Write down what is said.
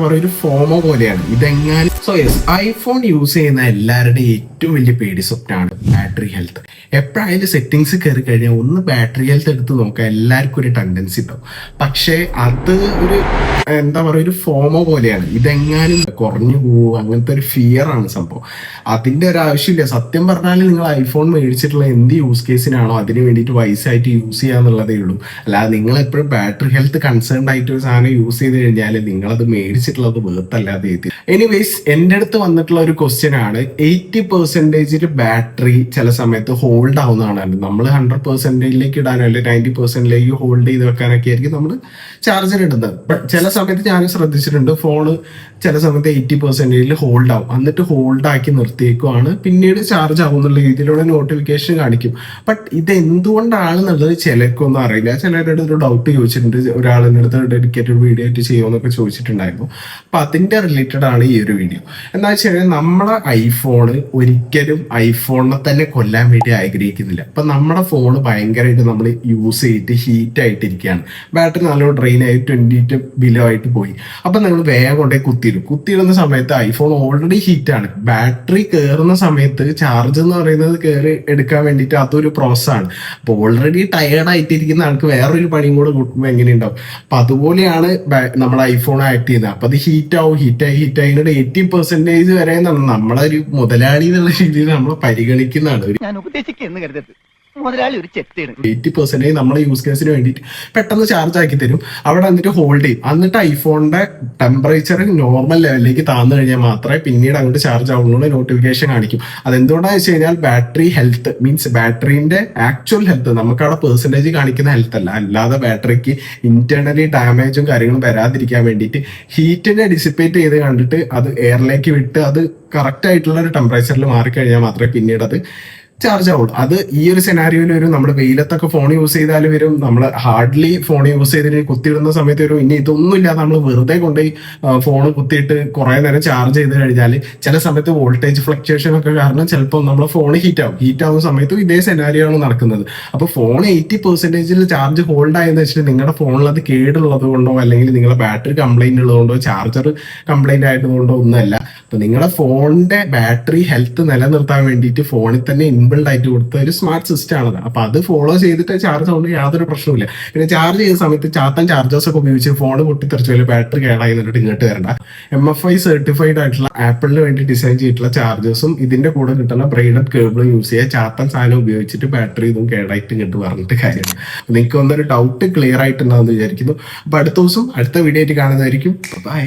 പറയുക ഒരു ഫോമോ പോലെയാണ് ഇതെങ്ങാനും. സോ യെസ്, ഐഫോൺ യൂസ് ചെയ്യുന്ന എല്ലാവരുടെയും ഏറ്റവും വലിയ പേടി സ്വപ്നമാണ് ബാറ്ററി ഹെൽത്ത്. എപ്പോഴായാലും സെറ്റിങ്സ് കയറി കഴിഞ്ഞാൽ ഒന്ന് ബാറ്ററി ഹെൽത്ത് എടുത്ത് നോക്കാൻ എല്ലാവർക്കും ഒരു ടെൻഡൻസി ഉണ്ടാവും. പക്ഷേ അത് ഒരു ഒരു ഫോമോ പോലെയാണ്. ഇതെങ്ങാനും കുറഞ്ഞു പോകും അങ്ങനത്തെ ഒരു ഫിയർ ആണ് സംഭവം. അതിന്റെ ഒരു ആവശ്യമില്ല. സത്യം പറഞ്ഞാൽ നിങ്ങൾ ഐഫോൺ മേടിച്ചിട്ടുള്ള എന്ത് യൂസ് കേസിനാണോ അതിന് വേണ്ടിയിട്ട് വൈസായിട്ട് യൂസ് ചെയ്യാന്നുള്ളതേ ഉള്ളൂ. അല്ലാതെ നിങ്ങൾ എപ്പോഴും ബാറ്ററി ഹെൽത്ത് കൺസേൺഡ് ആയിട്ട് ഒരു സാധനം യൂസ് ചെയ്ത് കഴിഞ്ഞാൽ നിങ്ങളത് മേടിച്ചിട്ടുള്ളത് വേർത്തല്ലാതെ എത്തി. എനിവേസ്, എൻ്റെ അടുത്ത് വന്നിട്ടുള്ള ഒരു ക്വസ്റ്റ്യൻ ആണ്, 80% ബാറ്ററി ചില സമയത്ത് ഹോൾഡ് ആവുന്നതാണ്. നമ്മൾ 100%ലേക്ക് ഇടാനോ അല്ലെങ്കിൽ 90%ലേക്ക് ഹോൾഡ് ചെയ്ത് വെക്കാനൊക്കെ ആയിരിക്കും നമ്മൾ ചാർജർ ഇടുന്നത്. ബട്ട് ചില സമയത്ത് ഞാൻ ശ്രദ്ധിച്ചിട്ടുണ്ട്, ഫോണ് ചില സമയത്ത് 80% ഹോൾഡ് ആവും, എന്നിട്ട് ഹോൾഡ് ആക്കി നിർത്തിയേക്കുവാണ്, പിന്നീട് ചാർജ് ആവുന്നുള്ള രീതിയിലുള്ള നോട്ടിഫിക്കേഷൻ കാണിക്കും. ബട്ട് ഇത് എന്തുകൊണ്ടാണെന്നുള്ളത് ചിലർക്കൊന്നും അറിയില്ല. ചിലരുടെ ഒരു ഡൗട്ട് ചോദിച്ചിട്ടുണ്ട്, ഒരാളിൻ്റെ അടുത്ത് ഡെഡിക്കേറ്റഡ് വീഡിയോ ആയിട്ട് ചെയ്യുമെന്നൊക്കെ ചോദിച്ചിട്ടുണ്ടായിരുന്നു. അപ്പൊ അതിന്റെ റിലേറ്റഡ് ആണ് ഈ ഒരു വീഡിയോ. എന്താ വെച്ച് കഴിഞ്ഞാൽ നമ്മുടെ ഐഫോണ് ഒരിക്കലും ഐഫോണിനെ തന്നെ കൊല്ലാൻ വേണ്ടി ആഗ്രഹിക്കുന്നില്ല. അപ്പൊ നമ്മുടെ ഫോണ് ഭയങ്കരമായിട്ട് നമ്മൾ യൂസ് ചെയ്തിട്ട് ഹീറ്റ് ആയിട്ടിരിക്കുകയാണ്, ബാറ്ററി നല്ലോണം ഡ്രെയിൻ ആയി 20 ബിലോ ആയിട്ട് പോയി. അപ്പൊ നിങ്ങൾ വേഗം കൊണ്ടേ കുത്തിയിടുന്ന സമയത്ത് ഐഫോൺ ഓൾറെഡി ഹീറ്റ് ആണ്. ബാറ്ററി കയറുന്ന സമയത്ത് ചാർജ് എന്ന് പറയുന്നത് കയറി എടുക്കാൻ വേണ്ടിയിട്ട് അതൊരു പ്രോസസ്സാണ്. അപ്പൊ ഓൾറെഡി ടയേർഡ് ആയിട്ടിരിക്കുന്ന ആൾക്ക് വേറൊരു പണിയും കൂടെ കൊടുക്കുമ്പോൾ എങ്ങനെയുണ്ടാവും. അപ്പൊ അതുപോലെയാണ് നമ്മുടെ ഐഫോൺ ആക്ട് ചെയ്യുന്നത്. അപ്പൊ അത് ഹീറ്റായി 80% വരെ നമ്മളൊരു മുതലാളി എന്നുള്ള രീതിയിൽ നമ്മൾ പരിഗണിക്കുന്നതാണ്. ഞാൻ ഉപദേശിക്കുന്നു കരുതരുത്, മുതലാളി ഒരു ചെത്താണ്. 80% നമ്മളെ യൂസ് കേസിന് വേണ്ടിയിട്ട് പെട്ടെന്ന് ചാർജ് ആക്കി തരും. അവിടെ വന്നിട്ട് ഹോൾഡ് ചെയ്യും. എന്നിട്ട് ഐഫോണിന്റെ ടെമ്പറേച്ചർ നോർമൽ ലെവലിലേക്ക് താന്നു കഴിഞ്ഞാൽ മാത്രമേ പിന്നീട് അങ്ങോട്ട് ചാർജ് ആവുന്നുള്ള നോട്ടിഫിക്കേഷൻ കാണിക്കും. അതെന്തുകൊണ്ടാണെന്ന് വെച്ച് കഴിഞ്ഞാൽ ബാറ്ററി ഹെൽത്ത് മീൻസ് ബാറ്ററിന്റെ ആക്ച്വൽ ഹെൽത്ത്, നമുക്കവിടെ പെർസെന്റേജ് കാണിക്കുന്ന ഹെൽത്ത് അല്ല, അല്ലാതെ ബാറ്ററിക്ക് ഇന്റേണലി ഡാമേജും കാര്യങ്ങളും വരാതിരിക്കാൻ വേണ്ടിയിട്ട് ഹീറ്റിനെ ഡിസിപ്പേറ്റ് ചെയ്ത് കണ്ടിട്ട് അത് എയറിലേക്ക് വിട്ട് അത് കറക്റ്റ് ആയിട്ടുള്ള ഒരു ടെമ്പറേച്ചറിൽ മാറിക്കഴിഞ്ഞാൽ മാത്രമേ പിന്നീട് അത് ചാർജ് ആവുള്ളൂ. അത് ഈ ഒരു സെനാരിയോയിൽ വരും. നമ്മൾ വെയിലത്തൊക്കെ ഫോൺ യൂസ് ചെയ്താൽ വരും, നമ്മൾ ഹാർഡ്ലി ഫോൺ യൂസ് ചെയ്തിട്ട് കുത്തിയിടുന്ന സമയത്ത് വരും. ഇനി ഇതൊന്നും ഇല്ലാതെ നമ്മൾ വെറുതെ കൊണ്ടുപോയി ഫോൺ കുത്തിയിട്ട് കുറെ നേരം ചാർജ് ചെയ്ത് കഴിഞ്ഞാൽ ചില സമയത്ത് വോൾട്ടേജ് ഫ്ലക്ച്വേഷൻ ഒക്കെ കാരണം ചിലപ്പോൾ നമ്മുടെ ഫോൺ ഹീറ്റ് ആവുന്ന സമയത്തും ഇതേ സെനാരിയോ ആണ് നടക്കുന്നത്. അപ്പോൾ ഫോൺ 80% ചാർജ് ഹോൾഡ് ആയെന്ന് വെച്ചിട്ട് നിങ്ങളുടെ ഫോണിൽ അത് കേടുള്ളത് കൊണ്ടോ അല്ലെങ്കിൽ നിങ്ങളുടെ ബാറ്ററി കംപ്ലൈന്റ് ഉള്ളതുകൊണ്ടോ ചാർജർ കംപ്ലൈന്റ് ആയതുകൊണ്ടോ ഒന്നുമല്ല. അപ്പൊ നിങ്ങളുടെ ഫോണിന്റെ ബാറ്ററി ഹെൽത്ത് നിലനിർത്താൻ വേണ്ടിയിട്ട് ഫോണിൽ തന്നെ ഇൻബിൽഡ് ആയിട്ട് കൊടുത്ത ഒരു സ്മാർട്ട് സിസ്റ്റം ആണത്. അപ്പൊ അത് ഫോളോ ചെയ്തിട്ട് ചാർജ് കൊണ്ട് യാതൊരു പ്രശ്നമില്ല. പിന്നെ ചാർജ് ചെയ്യുന്ന സമയത്ത് ചാർജേഴ്സ് ഒക്കെ ഉപയോഗിച്ച് ഫോൺ പൊട്ടിത്തെറിച്ച് വലിയ ബാറ്ററി കേടായി എന്നിട്ട് ഇങ്ങോട്ട് വരണ്ട. MFI സർട്ടിഫൈഡ് ആയിട്ടുള്ള ആപ്പിളിന് വേണ്ടി ഡിസൈൻ ചെയ്തിട്ടുള്ള ചാർജേഴ്സും ഇതിന്റെ കൂടെ കിട്ടുന്ന ബ്രെയ്ഡഡ് കേബിളും യൂസ് ചെയ്യുക. ചാത്തൻ സാധനം ഉപയോഗിച്ചിട്ട് ബാറ്ററി ഇതും കേടായിട്ട് ഇങ്ങോട്ട് പറഞ്ഞിട്ട് കാര്യമാണ്. നിങ്ങൾക്ക് ഒന്നൊരു ഡൗട്ട് ക്ലിയർ ആയിട്ടുണ്ടാവുമെന്ന് വിചാരിക്കുന്നു. അപ്പൊ അടുത്ത ദിവസം അടുത്ത വീഡിയോ ആയിട്ട് കാണുന്നതായിരിക്കും. ബൈ.